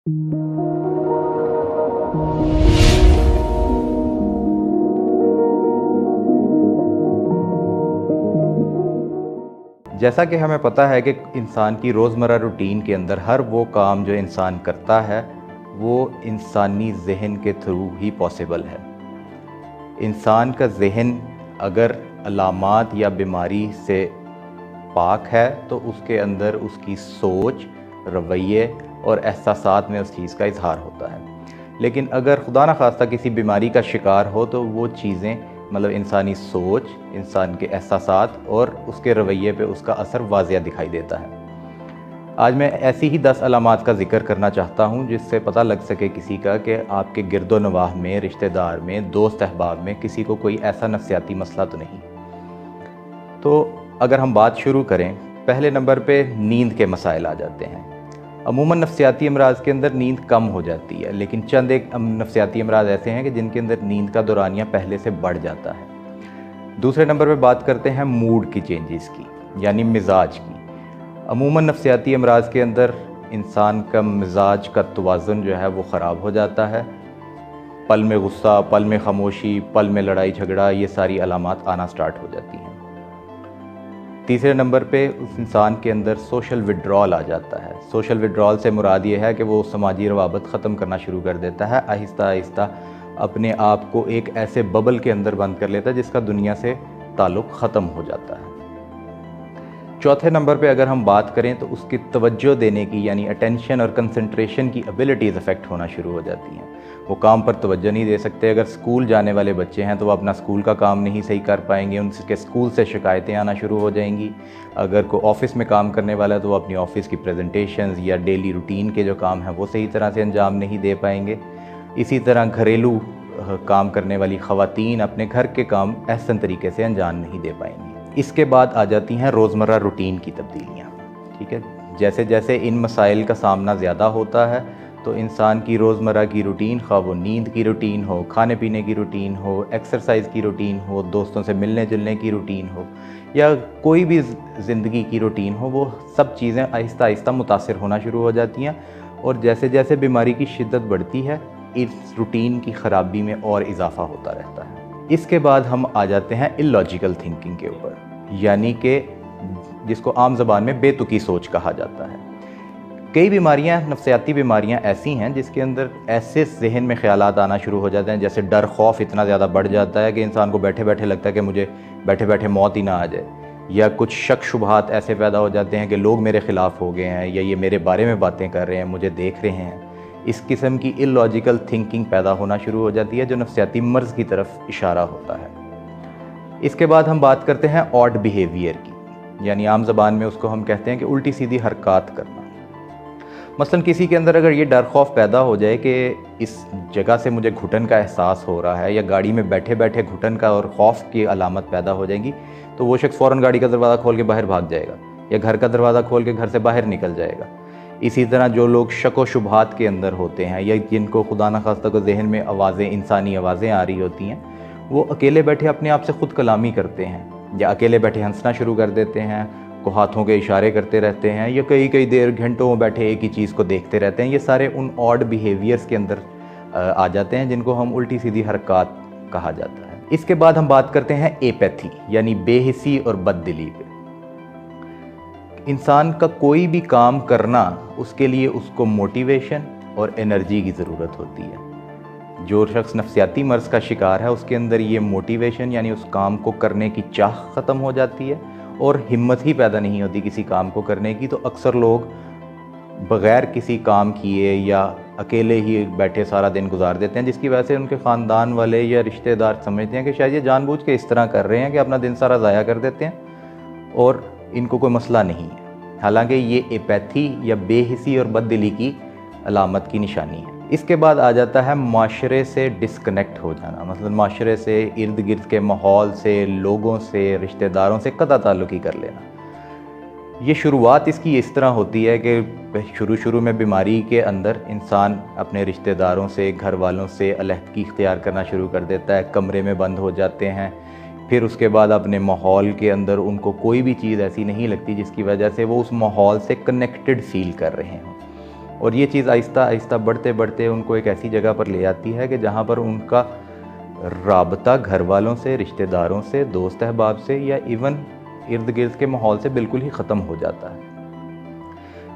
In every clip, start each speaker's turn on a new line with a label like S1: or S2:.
S1: جیسا کہ ہمیں پتہ ہے کہ انسان کی روزمرہ روٹین کے اندر ہر وہ کام جو انسان کرتا ہے وہ انسانی ذہن کے تھرو ہی پاسبل ہے۔ انسان کا ذہن اگر علامات یا بیماری سے پاک ہے تو اس کے اندر اس کی سوچ، رویے اور احساسات میں اس چیز کا اظہار ہوتا ہے۔ لیکن اگر خدا نخواستہ کسی بیماری کا شکار ہو تو وہ چیزیں انسانی سوچ، انسان کے احساسات اور اس کے رویے پہ اس کا اثر واضح دکھائی دیتا ہے۔ آج میں ایسی ہی 10 علامات کا ذکر کرنا چاہتا ہوں جس سے پتہ لگ سکے کسی کا کہ آپ کے گرد و نواح میں، رشتہ دار میں، دوست احباب میں کسی کو کوئی ایسا نفسیاتی مسئلہ تو نہیں۔ تو اگر ہم بات شروع کریں، پہلے نمبر پہ نیند کے مسائل آ جاتے ہیں۔ عموماً نفسیاتی امراض کے اندر نیند کم ہو جاتی ہے، لیکن چند ایک نفسیاتی امراض ایسے ہیں کہ جن کے اندر نیند کا دورانیہ پہلے سے بڑھ جاتا ہے۔ دوسرے نمبر پہ بات کرتے ہیں موڈ کی چینجز کی، یعنی مزاج کی۔ عموماً نفسیاتی امراض کے اندر انسان کا مزاج کا توازن جو ہے وہ خراب ہو جاتا ہے۔ پل میں غصہ، پل میں خاموشی، پل میں لڑائی جھگڑا، یہ ساری علامات آنا سٹارٹ ہو جاتی ہیں۔ تیسرے نمبر پہ اس انسان کے اندر سوشل وڈرال آ جاتا ہے۔ سوشل وڈرال سے مراد یہ ہے کہ وہ سماجی روابط ختم کرنا شروع کر دیتا ہے، آہستہ آہستہ اپنے آپ کو ایک ایسے ببل کے اندر بند کر لیتا ہے جس کا دنیا سے تعلق ختم ہو جاتا ہے۔ چوتھے نمبر پہ اگر ہم بات کریں تو اس کی توجہ دینے کی، یعنی اٹینشن اور کنسنٹریشن کی ایبلٹیز افیکٹ ہونا شروع ہو جاتی ہیں۔ وہ کام پر توجہ نہیں دے سکتے۔ اگر سکول جانے والے بچے ہیں تو وہ اپنا سکول کا کام نہیں صحیح کر پائیں گے، ان کے سکول سے شکایتیں آنا شروع ہو جائیں گی۔ اگر کوئی آفس میں کام کرنے والا ہے تو وہ اپنی آفس کی پریزنٹیشنز یا ڈیلی روٹین کے جو کام ہیں وہ صحیح طرح سے انجام نہیں دے پائیں گے۔ اسی طرح گھریلو کام کرنے والی خواتین اپنے گھر کے کام احسن طریقے سے انجام نہیں دے پائیں گی۔ اس کے بعد آ جاتی ہیں روزمرہ روٹین کی تبدیلیاں، ٹھیک ہے۔ جیسے جیسے ان مسائل کا سامنا زیادہ ہوتا ہے تو انسان کی روزمرہ کی روٹین، خواہ وہ نیند کی روٹین ہو، کھانے پینے کی روٹین ہو، ایکسرسائز کی روٹین ہو، دوستوں سے ملنے جلنے کی روٹین ہو، یا کوئی بھی زندگی کی روٹین ہو، وہ سب چیزیں آہستہ آہستہ متاثر ہونا شروع ہو جاتی ہیں۔ اور جیسے جیسے بیماری کی شدت بڑھتی ہے اس روٹین کی خرابی میں اور اضافہ ہوتا رہتا ہے۔ اس کے بعد ہم آ جاتے ہیں اللاجیکل تھنکنگ کے اوپر، یعنی کہ جس کو عام زبان میں بے تکی سوچ کہا جاتا ہے۔ کئی بیماریاں، نفسیاتی بیماریاں ایسی ہیں جس کے اندر ایسے ذہن میں خیالات آنا شروع ہو جاتے ہیں، جیسے ڈر، خوف اتنا زیادہ بڑھ جاتا ہے کہ انسان کو بیٹھے بیٹھے لگتا ہے کہ مجھے بیٹھے بیٹھے موت ہی نہ آ جائے، یا کچھ شک شبہات ایسے پیدا ہو جاتے ہیں کہ لوگ میرے خلاف ہو گئے ہیں، یا یہ میرے بارے میں باتیں کر رہے ہیں، مجھے دیکھ رہے ہیں۔ اس قسم کی اللاجیکل تھنکنگ پیدا ہونا شروع ہو جاتی ہے جو نفسیاتی مرض کی طرف اشارہ ہوتا ہے۔ اس کے بعد ہم بات کرتے ہیں آڈ بیہیویئر کی، یعنی عام زبان میں اس کو ہم کہتے ہیں کہ الٹی سیدھی حرکات کرنا۔ مثلا کسی کے اندر اگر یہ ڈر خوف پیدا ہو جائے کہ اس جگہ سے مجھے گھٹن کا احساس ہو رہا ہے، یا گاڑی میں بیٹھے بیٹھے گھٹن کا اور خوف کی علامت پیدا ہو جائیں گی، تو وہ شخص فوراً گاڑی کا دروازہ کھول کے باہر بھاگ جائے گا، یا گھر کا دروازہ کھول کے گھر سے باہر نکل جائے گا۔ اسی طرح جو لوگ شک و شبہات کے اندر ہوتے ہیں، یا جن کو خدا نخواستہ کو ذہن میں آوازیں، انسانی آوازیں آ رہی ہوتی ہیں، وہ اکیلے بیٹھے اپنے آپ سے خود کلامی کرتے ہیں، یا اکیلے بیٹھے ہنسنا شروع کر دیتے ہیں، کو ہاتھوں کے اشارے کرتے رہتے ہیں، یا کئی دیر گھنٹوں بیٹھے ایک ہی چیز کو دیکھتے رہتے ہیں۔ یہ سارے ان آڈ بیہیویئرز کے اندر آ جاتے ہیں جن کو ہم الٹی سیدھی حرکات کہا جاتا ہے۔ اس کے بعد ہم بات کرتے ہیں ایپیتھی، یعنی بے حسی اور بد دلی پہ۔ انسان کا کوئی بھی کام کرنا، اس کے لیے اس کو موٹیویشن اور انرجی کی ضرورت ہوتی ہے۔ جو شخص نفسیاتی مرض کا شکار ہے اس کے اندر یہ موٹیویشن، یعنی اس کام کو کرنے کی چاہ ختم ہو جاتی ہے، اور ہمت ہی پیدا نہیں ہوتی کسی کام کو کرنے کی۔ تو اکثر لوگ بغیر کسی کام کیے یا اکیلے ہی بیٹھے سارا دن گزار دیتے ہیں، جس کی وجہ سے ان کے خاندان والے یا رشتہ دار سمجھتے ہیں کہ شاید یہ جان بوجھ کے اس طرح کر رہے ہیں کہ اپنا دن سارا ضائع کر دیتے ہیں اور ان کو کوئی مسئلہ نہیں ہے، حالانکہ یہ ایپیتھی یا بے حسی اور بد دلی کی علامت کی نشانی ہے۔ اس کے بعد آ جاتا ہے معاشرے سے ڈسکنیکٹ ہو جانا، مثلا معاشرے سے، ارد گرد کے ماحول سے، لوگوں سے، رشتہ داروں سے قطع تعلقی کر لینا۔ یہ شروعات اس کی اس طرح ہوتی ہے کہ شروع میں بیماری کے اندر انسان اپنے رشتہ داروں سے، گھر والوں سے علیحدگی اختیار کرنا شروع کر دیتا ہے، کمرے میں بند ہو جاتے ہیں۔ پھر اس کے بعد اپنے ماحول کے اندر ان کو کوئی بھی چیز ایسی نہیں لگتی جس کی وجہ سے وہ اس ماحول سے کنیکٹڈ فیل کر رہے ہوں۔ اور یہ چیز آہستہ آہستہ بڑھتے بڑھتے ان کو ایک ایسی جگہ پر لے آتی ہے کہ جہاں پر ان کا رابطہ گھر والوں سے، رشتہ داروں سے، دوست احباب سے یا ایون ارد گرد کے ماحول سے بالکل ہی ختم ہو جاتا ہے۔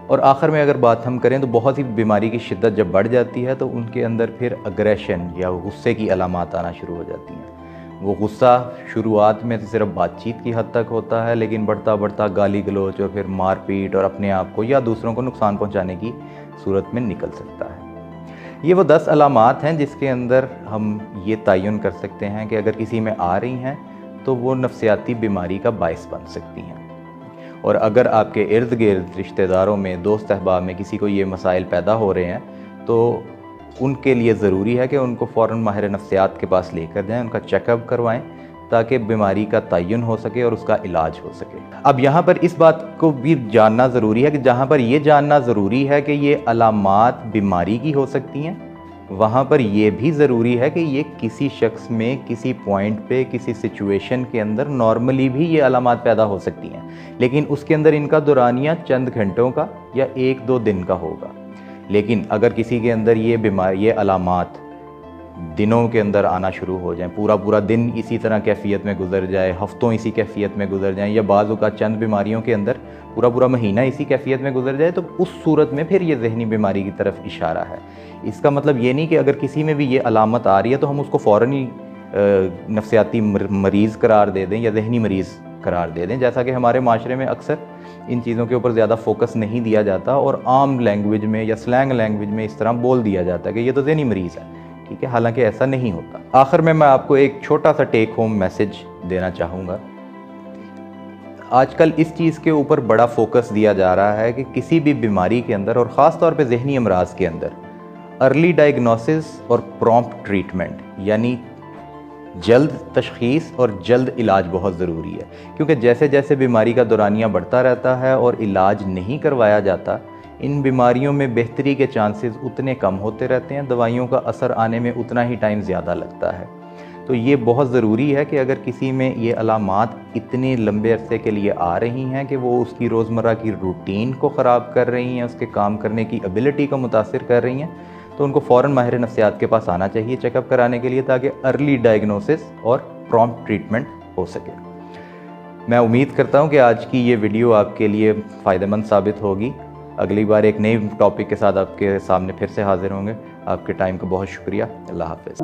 S1: اور آخر میں اگر بات ہم کریں تو بہت سی بیماری کی شدت جب بڑھ جاتی ہے تو ان کے اندر پھر اگریشن یا غصے کی علامات آنا شروع ہو جاتی ہیں۔ وہ غصہ شروعات میں صرف بات چیت کی حد تک ہوتا ہے، لیکن بڑھتا بڑھتا گالی گلوچ اور پھر مار پیٹ اور اپنے آپ کو یا دوسروں کو نقصان پہنچانے کی صورت میں نکل سکتا ہے۔ یہ وہ 10 علامات ہیں جس کے اندر ہم یہ تعین کر سکتے ہیں کہ اگر کسی میں آ رہی ہیں تو وہ نفسیاتی بیماری کا باعث بن سکتی ہیں، اور اگر آپ کے ارد گرد رشتہ داروں میں، دوست احباب میں کسی کو یہ مسائل پیدا ہو رہے ہیں تو ان کے لیے ضروری ہے کہ ان کو فوراً ماہر نفسیات کے پاس لے کر جائیں، ان کا چیک اپ کروائیں تاکہ بیماری کا تعین ہو سکے اور اس کا علاج ہو سکے۔ اب یہاں پر اس بات کو بھی جاننا ضروری ہے کہ جہاں پر یہ جاننا ضروری ہے کہ یہ علامات بیماری کی ہو سکتی ہیں، وہاں پر یہ بھی ضروری ہے کہ یہ کسی شخص میں کسی پوائنٹ پہ کسی سچویشن کے اندر نارملی بھی یہ علامات پیدا ہو سکتی ہیں، لیکن اس کے اندر ان کا دورانیہ چند گھنٹوں کا یا 1-2 دن کا ہوگا۔ لیکن اگر کسی کے اندر یہ علامات دنوں کے اندر آنا شروع ہو جائیں، پورا دن اسی طرح کیفیت میں گزر جائے، ہفتوں اسی کیفیت میں گزر جائیں، یا بعض اوقات چند بیماریوں کے اندر پورا مہینہ اسی کیفیت میں گزر جائے، تو اس صورت میں پھر یہ ذہنی بیماری کی طرف اشارہ ہے۔ اس کا مطلب یہ نہیں کہ اگر کسی میں بھی یہ علامت آ رہی ہے تو ہم اس کو فوراً ہی نفسیاتی مریض قرار دے دیں یا ذہنی مریض قرار دے دیں، جیسا کہ ہمارے معاشرے میں اکثر ان چیزوں کے اوپر زیادہ فوکس نہیں دیا جاتا اور عام لینگویج میں یا سلینگ لینگویج میں اس طرح بول دیا جاتا ہے کہ یہ تو ذہنی مریض ہے، ٹھیک ہے، حالانکہ ایسا نہیں ہوتا۔ آخر میں آپ کو ایک چھوٹا سا ٹیک ہوم میسج دینا چاہوں گا۔ آج کل اس چیز کے اوپر بڑا فوکس دیا جا رہا ہے کہ کسی بھی بیماری کے اندر اور خاص طور پہ ذہنی امراض کے اندر ارلی ڈائگنوسس اور پرومپٹ ٹریٹمنٹ، یعنی جلد تشخیص اور جلد علاج بہت ضروری ہے، کیونکہ جیسے جیسے بیماری کا دورانیہ بڑھتا رہتا ہے اور علاج نہیں کروایا جاتا، ان بیماریوں میں بہتری کے چانسز اتنے کم ہوتے رہتے ہیں، دوائیوں کا اثر آنے میں اتنا ہی ٹائم زیادہ لگتا ہے۔ تو یہ بہت ضروری ہے کہ اگر کسی میں یہ علامات اتنے لمبے عرصے کے لیے آ رہی ہیں کہ وہ اس کی روزمرہ کی روٹین کو خراب کر رہی ہیں، اس کے کام کرنے کی ایبلٹی کو متاثر کر رہی ہیں، تو ان کو فوراً ماہر نفسیات کے پاس آنا چاہیے چیک اپ کرانے کے لیے، تاکہ ارلی ڈائگنوسس اور پرومپٹ ٹریٹمنٹ ہو سکے۔ میں امید کرتا ہوں کہ آج کی یہ ویڈیو آپ کے لیے فائدہ مند ثابت ہوگی۔ اگلی بار ایک نئی ٹاپک کے ساتھ آپ کے سامنے پھر سے حاضر ہوں گے۔ آپ کے ٹائم کا بہت شکریہ۔ اللہ حافظ۔